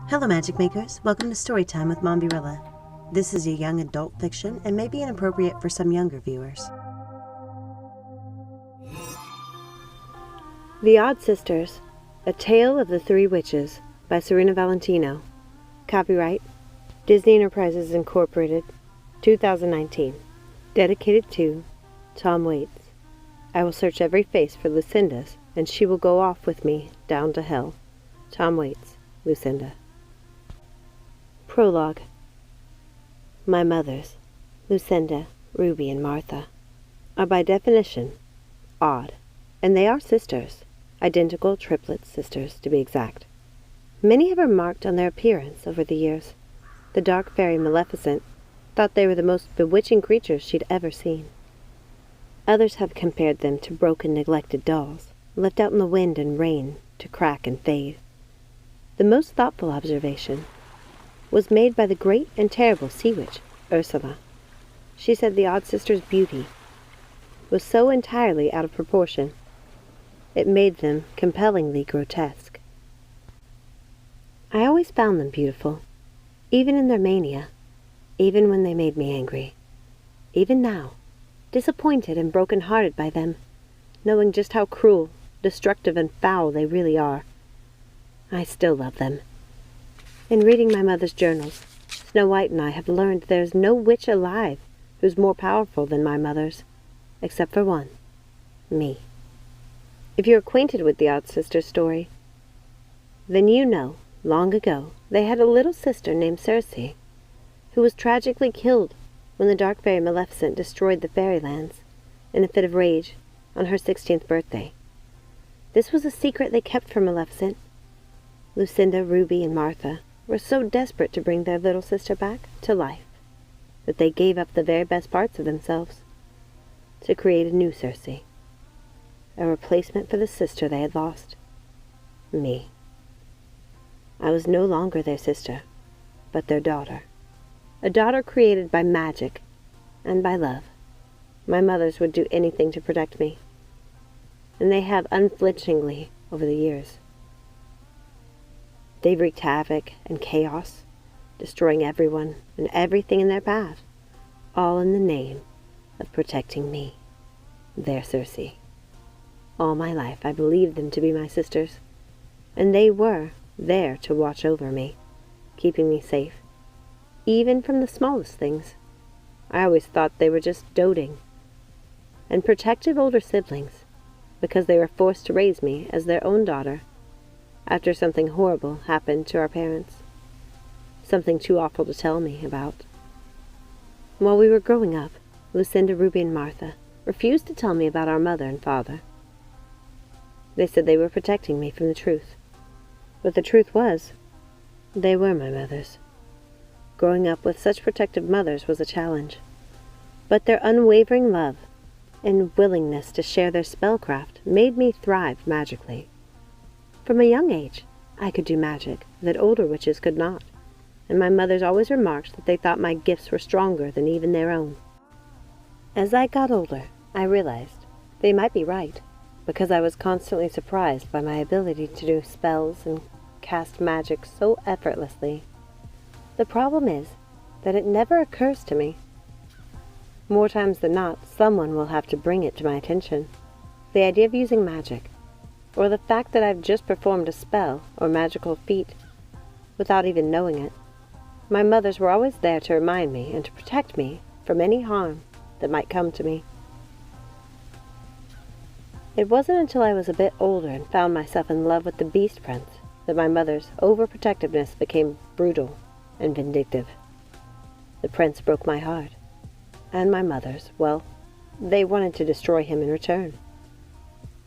Hello Magic Makers, welcome to Storytime with Mombierella. This is a young adult fiction and may be inappropriate for some younger viewers. The Odd Sisters, A Tale of the Three Witches by Serena Valentino. Copyright Disney Enterprises Incorporated, 2019. Dedicated to Tom Waits. I will search every face for Lucinda's, and she will go off with me down to hell. Tom Waits, Lucinda. Prologue. My mothers, Lucinda, Ruby, and Martha, are by definition odd, and they are sisters, identical triplet sisters to be exact. Many have remarked on their appearance over the years. The dark fairy Maleficent thought they were the most bewitching creatures she'd ever seen. Others have compared them to broken, neglected dolls, left out in the wind and rain to crack and fade. The most thoughtful observation was made by the great and terrible sea witch, Ursula. She said the Odd Sisters' beauty was so entirely out of proportion, it made them compellingly grotesque. I always found them beautiful, even in their mania, even when they made me angry. Even now, disappointed and broken-hearted by them, knowing just how cruel, destructive, and foul they really are, I still love them. In reading my mother's journals, Snow White and I have learned there is no witch alive who's more powerful than my mother's, except for one, me. If you're acquainted with the Odd Sisters story, then you know, long ago, they had a little sister named Cersei, who was tragically killed when the dark fairy Maleficent destroyed the fairylands in a fit of rage on her 16th birthday. This was a secret they kept from Maleficent. Lucinda, Ruby, and Martha were so desperate to bring their little sister back to life that they gave up the very best parts of themselves to create a new Cersei, a replacement for the sister they had lost, me. I was no longer their sister, but their daughter, a daughter created by magic and by love. My mothers would do anything to protect me, and they have unflinchingly over the years. They wreaked havoc and chaos, destroying everyone and everything in their path, all in the name of protecting me, their Cersei. All my life I believed them to be my sisters, and they were there to watch over me, keeping me safe, even from the smallest things. I always thought they were just doting and protective older siblings, because they were forced to raise me as their own daughter after something horrible happened to our parents, something too awful to tell me about. While we were growing up, Lucinda, Ruby, and Martha refused to tell me about our mother and father. They said they were protecting me from the truth, but the truth was, they were my mothers. Growing up with such protective mothers was a challenge, but their unwavering love and willingness to share their spellcraft made me thrive magically. From a young age, I could do magic that older witches could not, and my mothers always remarked that they thought my gifts were stronger than even their own. As I got older, I realized they might be right, because I was constantly surprised by my ability to do spells and cast magic so effortlessly. The problem is that it never occurs to me. More times than not, someone will have to bring it to my attention. The idea of using magic, or the fact that I've just performed a spell or magical feat without even knowing it. My mothers were always there to remind me and to protect me from any harm that might come to me. It wasn't until I was a bit older and found myself in love with the Beast Prince that my mother's overprotectiveness became brutal and vindictive. The prince broke my heart, and my mother's, well, they wanted to destroy him in return.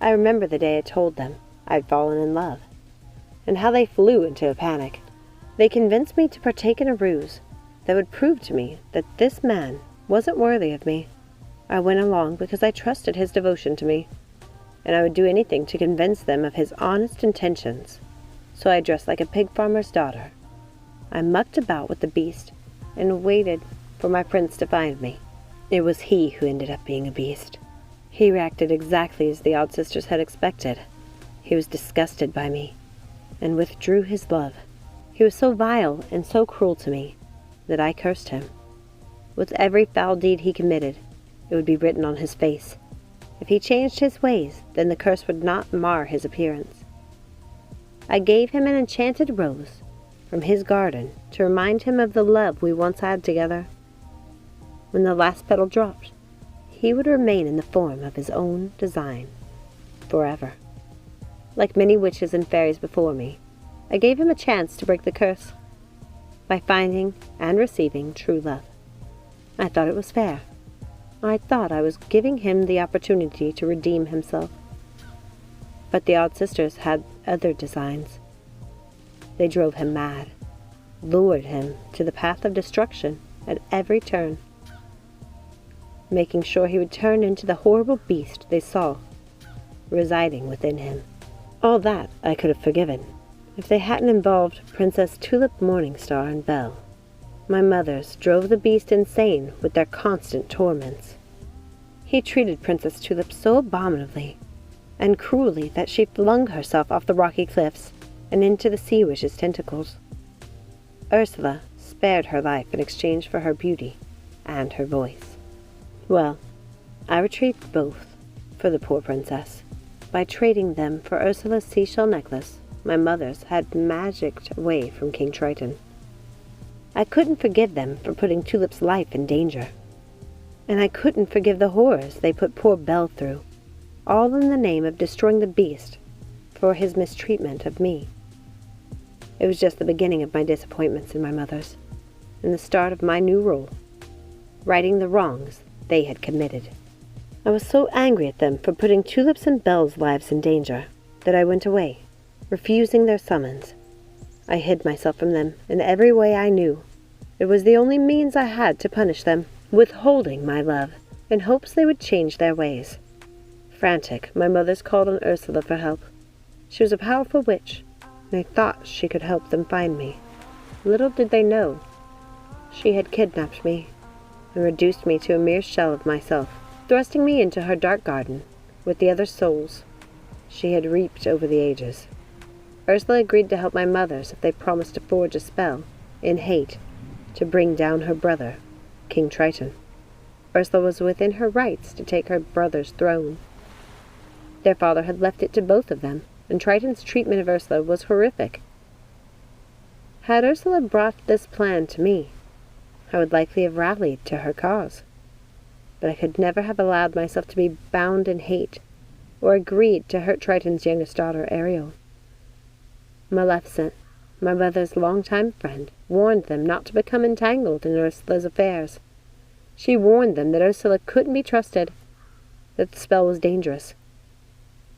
I remember the day I told them I'd fallen in love, and how they flew into a panic. They convinced me to partake in a ruse that would prove to me that this man wasn't worthy of me. I went along because I trusted his devotion to me, and I would do anything to convince them of his honest intentions. So I dressed like a pig farmer's daughter. I mucked about with the beast and waited for my prince to find me. It was he who ended up being a beast. He reacted exactly as the Odd Sisters had expected. He was disgusted by me and withdrew his love. He was so vile and so cruel to me that I cursed him. With every foul deed he committed, it would be written on his face. If he changed his ways, then the curse would not mar his appearance. I gave him an enchanted rose from his garden to remind him of the love we once had together. When the last petal dropped, he would remain in the form of his own design forever. Like many witches and fairies before me, I gave him a chance to break the curse by finding and receiving true love. I thought it was fair. I thought I was giving him the opportunity to redeem himself. But the odd sisters had other designs. They drove him mad, lured him to the path of destruction at every turn, making sure he would turn into the horrible beast they saw residing within him. All that I could have forgiven if they hadn't involved Princess Tulip, Morningstar, and Belle. My mothers drove the beast insane with their constant torments. He treated Princess Tulip so abominably and cruelly that she flung herself off the rocky cliffs and into the sea witch's tentacles. Ursula spared her life in exchange for her beauty and her voice. Well, I retrieved both for the poor princess by trading them for Ursula's seashell necklace my mothers had magicked away from King Triton. I couldn't forgive them for putting Tulip's life in danger, and I couldn't forgive the horrors they put poor Belle through, all in the name of destroying the beast for his mistreatment of me. It was just the beginning of my disappointments in my mothers, and the start of my new role, righting the wrongs they had committed. I was so angry at them for putting Tulip's and Belle's lives in danger that I went away, refusing their summons. I hid myself from them in every way I knew. It was the only means I had to punish them, withholding my love, in hopes they would change their ways. Frantic, my mothers called on Ursula for help. She was a powerful witch, and I thought she could help them find me. Little did they know, she had kidnapped me and reduced me to a mere shell of myself, thrusting me into her dark garden with the other souls she had reaped over the ages. Ursula agreed to help my mothers if they promised to forge a spell, in hate, to bring down her brother, King Triton. Ursula was within her rights to take her brother's throne. Their father had left it to both of them, and Triton's treatment of Ursula was horrific. Had Ursula brought this plan to me, I would likely have rallied to her cause. But I could never have allowed myself to be bound in hate, or agreed to hurt Triton's youngest daughter, Ariel. Maleficent, my mother's longtime friend, warned them not to become entangled in Ursula's affairs. She warned them that Ursula couldn't be trusted, that the spell was dangerous.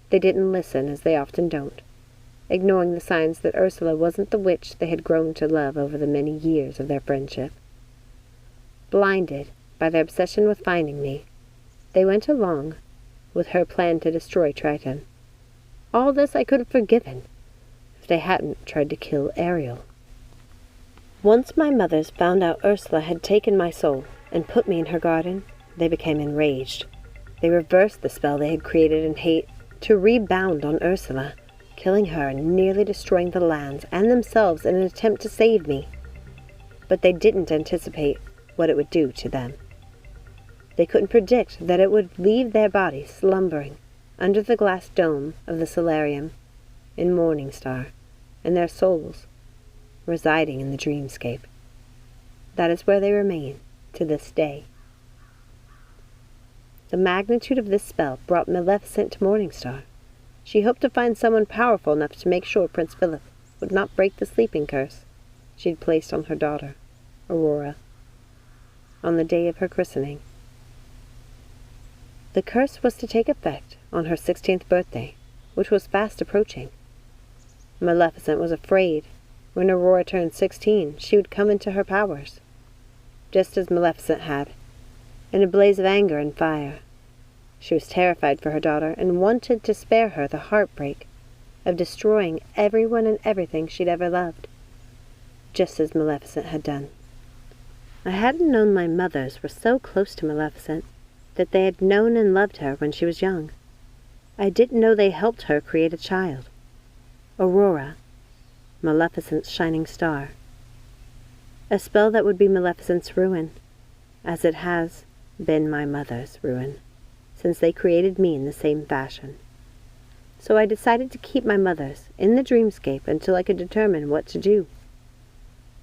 They didn't listen, as they often don't, ignoring the signs that Ursula wasn't the witch they had grown to love over the many years of their friendship. Blinded by their obsession with finding me, they went along with her plan to destroy Triton. All this I could have forgiven if they hadn't tried to kill Ariel. Once my mothers found out Ursula had taken my soul and put me in her garden, they became enraged. They reversed the spell they had created in hate to rebound on Ursula, killing her and nearly destroying the lands and themselves in an attempt to save me. But they didn't anticipate what it would do to them. They couldn't predict that it would leave their bodies slumbering under the glass dome of the solarium in Morningstar, and their souls residing in the dreamscape. That is where they remain to this day. The magnitude of this spell brought Maleficent to Morningstar. She hoped to find someone powerful enough to make sure Prince Philip would not break the sleeping curse she had placed on her daughter, Aurora, on the day of her christening. The curse was to take effect on her 16th birthday, which was fast approaching. Maleficent was afraid when Aurora turned 16 she would come into her powers, just as Maleficent had, in a blaze of anger and fire. She was terrified for her daughter and wanted to spare her the heartbreak of destroying everyone and everything she'd ever loved, just as Maleficent had done. I hadn't known my mothers were so close to Maleficent that they had known and loved her when she was young. I didn't know they helped her create a child, Aurora, Maleficent's shining star. A spell that would be Maleficent's ruin, as it has been my mother's ruin, since they created me in the same fashion. So I decided to keep my mother's in the dreamscape until I could determine what to do.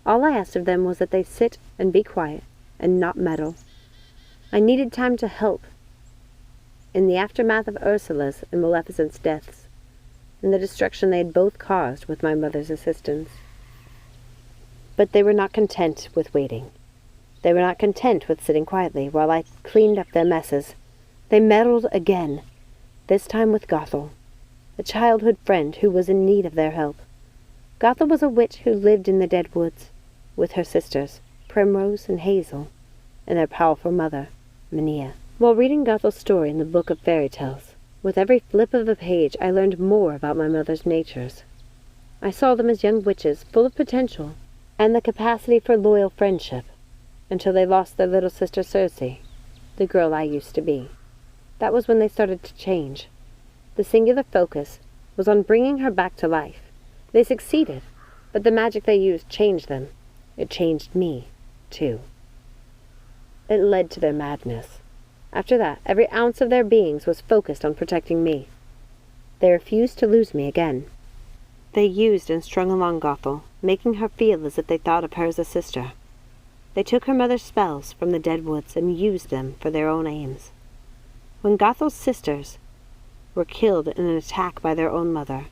All I asked of them was that they sit and be quiet and not meddle. I needed time to help in the aftermath of Ursula's and Maleficent's deaths, and the destruction they had both caused with my mother's assistance. But they were not content with waiting. They were not content with sitting quietly while I cleaned up their messes. They meddled again, this time with Gothel, a childhood friend who was in need of their help. Gothel was a witch who lived in the dead woods, with her sisters, Primrose and Hazel, and their powerful mother, Minea. While reading Gothel's story in the book of fairytales, with every flip of a page I learned more about my mother's natures. I saw them as young witches full of potential and the capacity for loyal friendship, until they lost their little sister Cersei, the girl I used to be. That was when they started to change. The singular focus was on bringing her back to life. They succeeded, but the magic they used changed them. It changed me, too. It led to their madness. After that, every ounce of their beings was focused on protecting me. They refused to lose me again. They used and strung along Gothel, making her feel as if they thought of her as a sister. They took her mother's spells from the dead woods and used them for their own aims. When Gothel's sisters were killed in an attack by their own mother,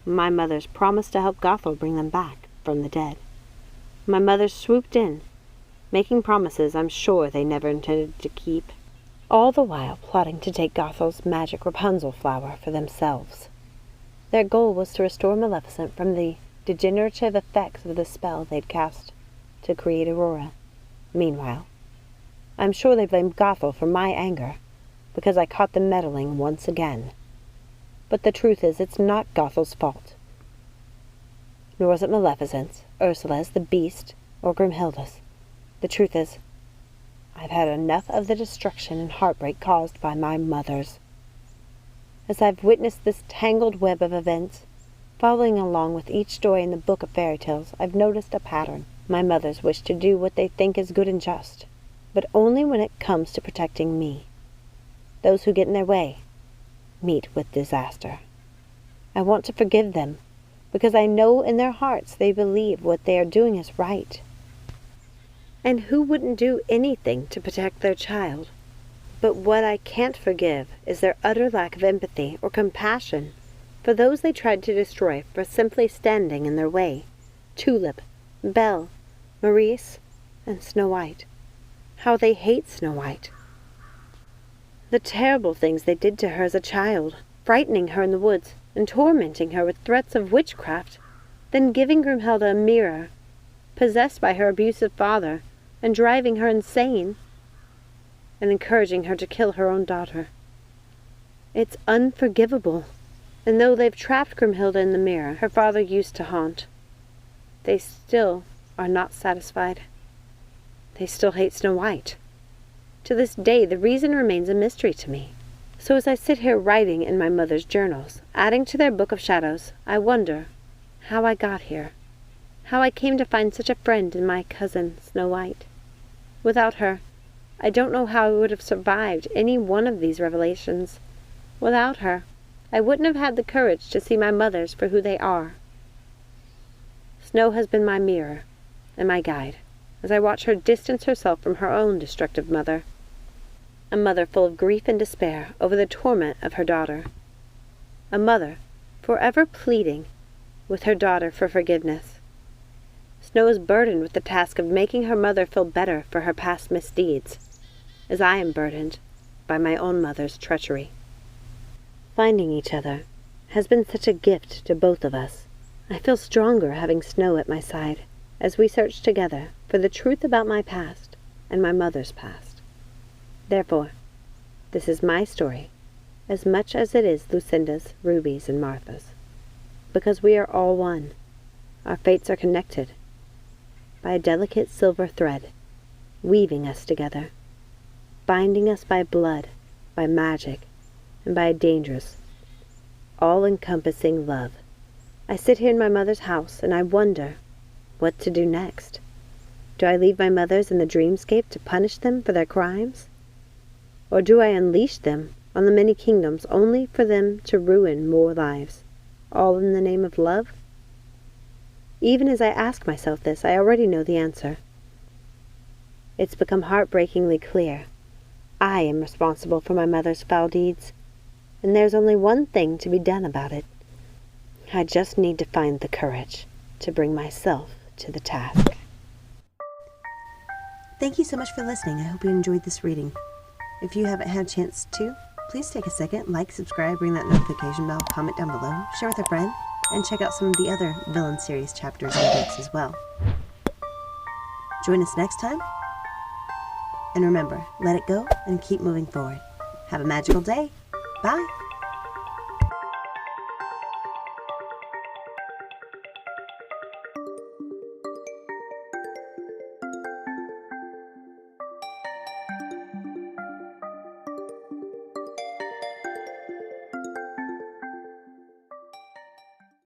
my mothers promised to help Gothel bring them back from the dead. My mothers swooped in, making promises I'm sure they never intended to keep, all the while plotting to take Gothel's magic Rapunzel flower for themselves. Their goal was to restore Maleficent from the degenerative effects of the spell they'd cast to create Aurora. Meanwhile, I'm sure they blamed Gothel for my anger, because I caught them meddling once again. But the truth is, it's not Gothel's fault. Nor was it Maleficent's, Ursula's, the Beast, or Grimhilda's. The truth is, I've had enough of the destruction and heartbreak caused by my mothers. As I've witnessed this tangled web of events, following along with each story in the book of fairytales, I've noticed a pattern. My mothers wish to do what they think is good and just, but only when it comes to protecting me. Those who get in their way meet with disaster. I want to forgive them, because I know in their hearts they believe what they are doing is right. And who wouldn't do anything to protect their child? But what I can't forgive is their utter lack of empathy or compassion for those they tried to destroy for simply standing in their way. Tulip, Belle, Maurice, and Snow White. How they hate Snow White. The terrible things they did to her as a child, frightening her in the woods and tormenting her with threats of witchcraft, then giving Grimhilda a mirror, possessed by her abusive father, and driving her insane, and encouraging her to kill her own daughter. It's unforgivable. And though they've trapped Grimhilda in the mirror her father used to haunt, they still are not satisfied. They still hate Snow White. To this day, the reason remains a mystery to me. So as I sit here writing in my mother's journals, adding to their book of shadows, I wonder how I got here, how I came to find such a friend in my cousin Snow White. Without her, I don't know how I would have survived any one of these revelations. Without her, I wouldn't have had the courage to see my mothers for who they are. Snow has been my mirror and my guide, as I watch her distance herself from her own destructive mother. A mother full of grief and despair over the torment of her daughter. A mother forever pleading with her daughter for forgiveness. Snow is burdened with the task of making her mother feel better for her past misdeeds, as I am burdened by my own mother's treachery. Finding each other has been such a gift to both of us. I feel stronger having Snow at my side as we search together for the truth about my past and my mother's past. Therefore, this is my story as much as it is Lucinda's, Ruby's, and Martha's, because we are all one. Our fates are connected by a delicate silver thread, weaving us together, binding us by blood, by magic, and by a dangerous, all-encompassing love, I sit here in my mother's house, and I wonder what to do next. Do I leave my mothers in the dreamscape to punish them for their crimes? Or do I unleash them on the many kingdoms only for them to ruin more lives, all in the name of love? Even as I ask myself this, I already know the answer. It's become heartbreakingly clear. I am responsible for my mother's foul deeds, and there's only one thing to be done about it. I just need to find the courage to bring myself to the task. Thank you so much for listening. I hope you enjoyed this reading. If you haven't had a chance to, please take a second, like, subscribe, ring that notification bell, comment down below, share with a friend, and check out some of the other Villain series chapters and books as well. Join us next time, and remember, let it go and keep moving forward. Have a magical day. Bye!